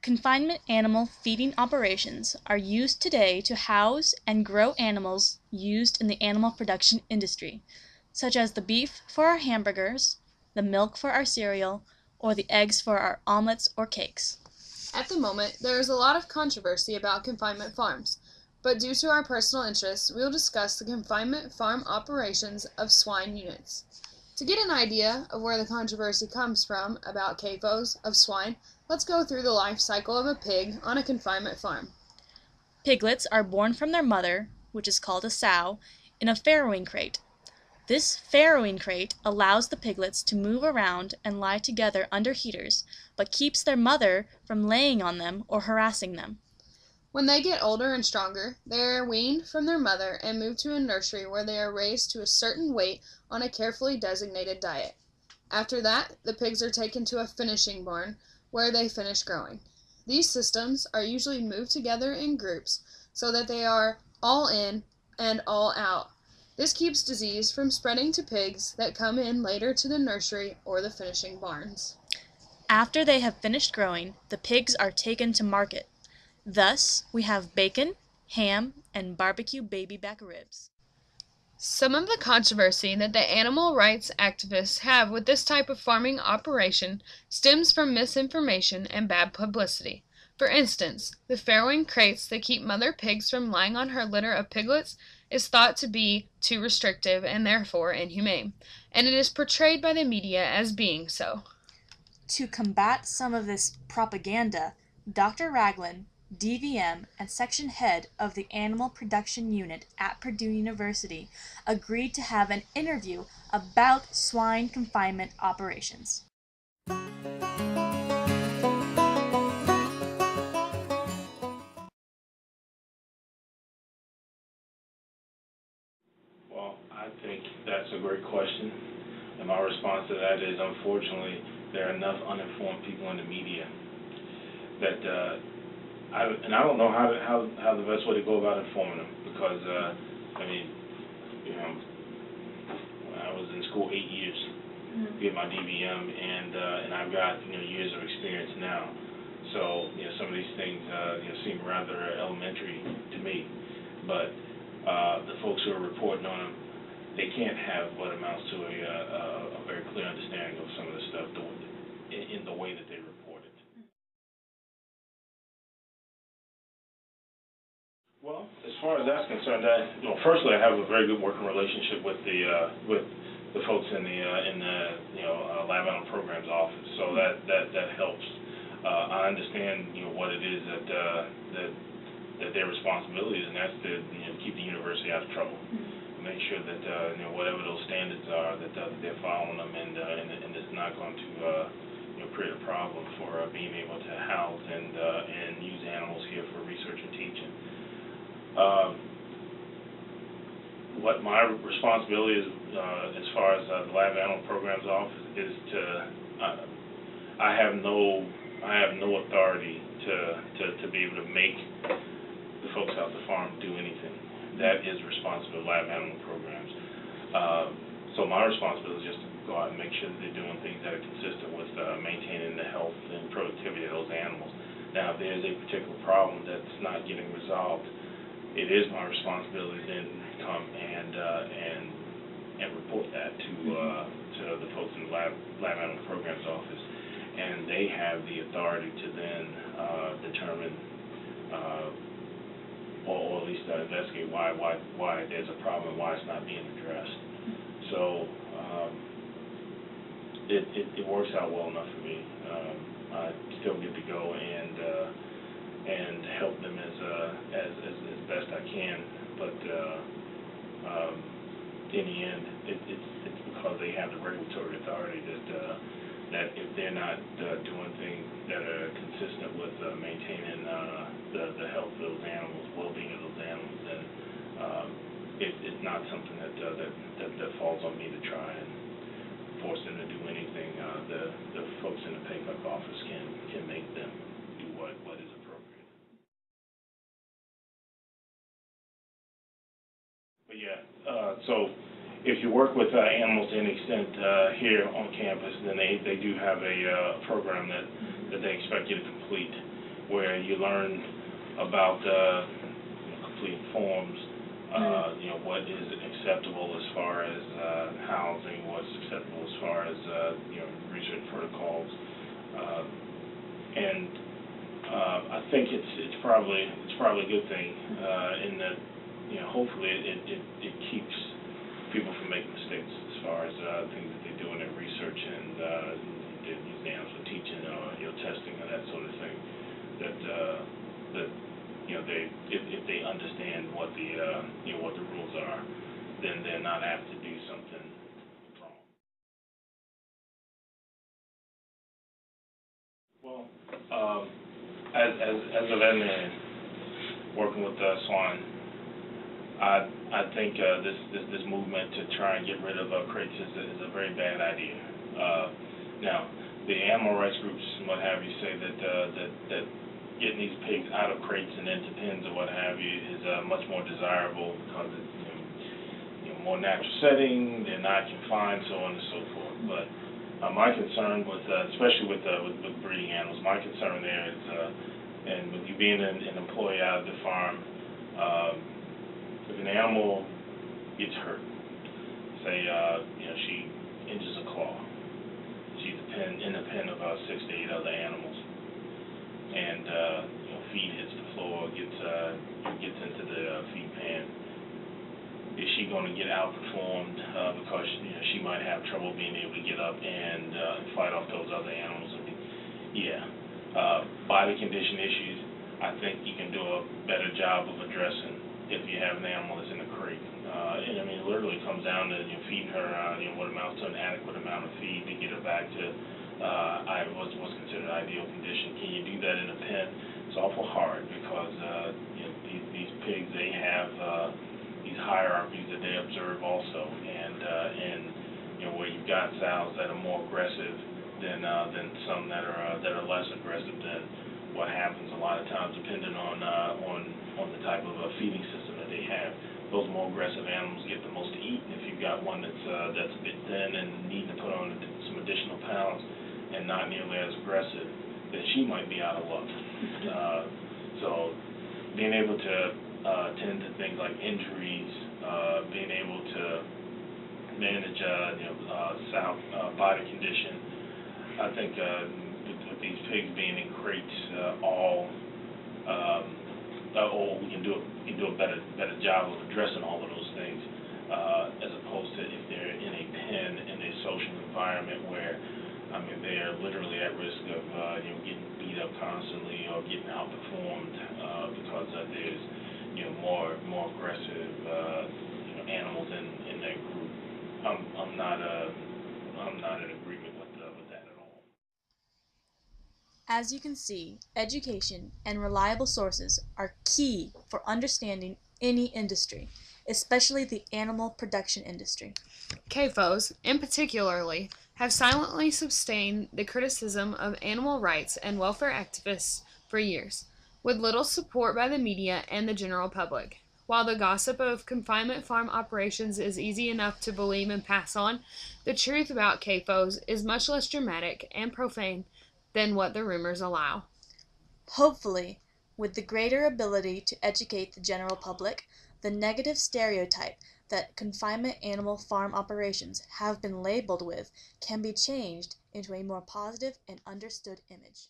Confinement animal feeding operations are used today to house and grow animals used in the animal production industry, such as the beef for our hamburgers, the milk for our cereal, or the eggs for our omelets or cakes. At the moment, there is a lot of controversy about confinement farms, but due to our personal interests, we will discuss the confinement farm operations of swine units. To get an idea of where the controversy comes from about CAFOs of swine, let's go through the life cycle of a pig on a confinement farm. Piglets are born from their mother, which is called a sow, in a farrowing crate. This farrowing crate allows the piglets to move around and lie together under heaters, but keeps their mother from laying on them or harassing them. When they get older and stronger, they are weaned from their mother and moved to a nursery where they are raised to a certain weight on a carefully designated diet. After that, the pigs are taken to a finishing barn where they finish growing. These systems are usually moved together in groups so that they are all in and all out. This keeps disease from spreading to pigs that come in later to the nursery or the finishing barns. After they have finished growing, the pigs are taken to market. Thus, we have bacon, ham, and barbecue baby back ribs. Some of the controversy that the animal rights activists have with this type of farming operation stems from misinformation and bad publicity. For instance, the farrowing crates that keep mother pigs from lying on her litter of piglets is thought to be too restrictive and therefore inhumane, and it is portrayed by the media as being so. To combat some of this propaganda, Dr. Ragland, DVM and section head of the Animal Production Unit at Purdue University, agreed to have an interview about swine confinement operations. Well, I think that's a great question, and my response to that is, unfortunately, there are enough uninformed people in the media that I don't know how the best way to go about informing them, because I was in school 8 years to get my DVM, and I've got years of experience now. So some of these things seem rather elementary to me, but the folks who are reporting on them, they can't have what amounts to a very clear understanding of some of the stuff in the way that they report it. Well, as far as that's concerned, firstly, I have a very good working relationship with the folks in the lab animal programs office, so that helps. I understand what it is that their responsibility is, and that's to keep the university out of trouble, make sure that whatever those standards are, that they're following them, and it's not going to create a problem for being able to house and use animals here for research and teaching. What my responsibility is as far as the lab animal programs office is I have no authority to be able to make the folks out the farm do anything. That is responsible lab animal programs. So my responsibility is just to go out and make sure that they're doing things that are consistent with maintaining the health and productivity of those animals. Now, if there's a particular problem that's not getting resolved, it is my responsibility then to come and report that to the folks in the lab animal programs office, and they have the authority to then determine or at least investigate why there's a problem and why it's not being addressed. So it works out well enough for me. I still get to go and help them as best I can, but in the end, it's because they have the regulatory authority that if they're not doing things that are consistent with maintaining the health of those animals, well-being of those animals, then it's not something that falls on me to try and force them to do anything. The folks in the PAPEC office can make them do what is appropriate. But yeah, so if you work with animals to any extent here on campus, then they do have a program that they expect you to complete. where you learn about complete forms, what is acceptable as far as housing, what's acceptable as far as research protocols, and I think it's probably a good thing in that hopefully it keeps people from making mistakes as far as things that they do in their research and use the animals for teaching or testing and that sort of thing. That they if they understand what the rules are, then they're not apt to do something wrong. Well, as a veterinarian working with swine, I think this movement to try and get rid of crates is a very bad idea. Now, the animal rights groups and what have you say that getting these pigs out of crates and into pens or what have you is much more desirable because it's more natural setting, they're not confined, so on and so forth. But my concern with, especially with breeding animals, my concern there is, and with you being an employee out of the farm, if an animal gets hurt, say she injures a claw, she's in a pen of 6 to 8 other animals, and feed hits the floor, gets into the feed pan. Is she going to get outperformed because she might have trouble being able to get up and fight off those other animals? I mean, yeah. Body condition issues, I think you can do a better job of addressing if you have an animal that's in a crate. And I mean, it literally comes down to feeding her what amounts to an adequate amount of feed to get her back to what's considered ideal condition. Can you do that in a pen? It's awful hard because these pigs, they have these hierarchies that they observe also, and where you've got sows that are more aggressive than some that are less aggressive. Then what happens a lot of times, depending on the type of feeding system that they have, those more aggressive animals get the most to eat. And if you've got one that's a bit thin and needing to put on some additional pounds and not nearly as aggressive, then she might be out of luck. So being able to tend to things like injuries, being able to manage sow body condition, I think with these pigs being in crates, we can do a better job of addressing all of those things, as opposed to if they're in a pen in a social environment where they are literally at risk of getting beat up constantly or getting outperformed because there's more aggressive animals in that group. I'm not in agreement with that at all. As you can see, education and reliable sources are key for understanding any industry, especially the animal production industry. CAFOs, in particularly, have silently sustained the criticism of animal rights and welfare activists for years, with little support by the media and the general public. While the gossip of confinement farm operations is easy enough to believe and pass on, the truth about CAFOs is much less dramatic and profane than what the rumors allow. Hopefully, with the greater ability to educate the general public, the negative stereotype that confinement animal farm operations have been labeled with can be changed into a more positive and understood image.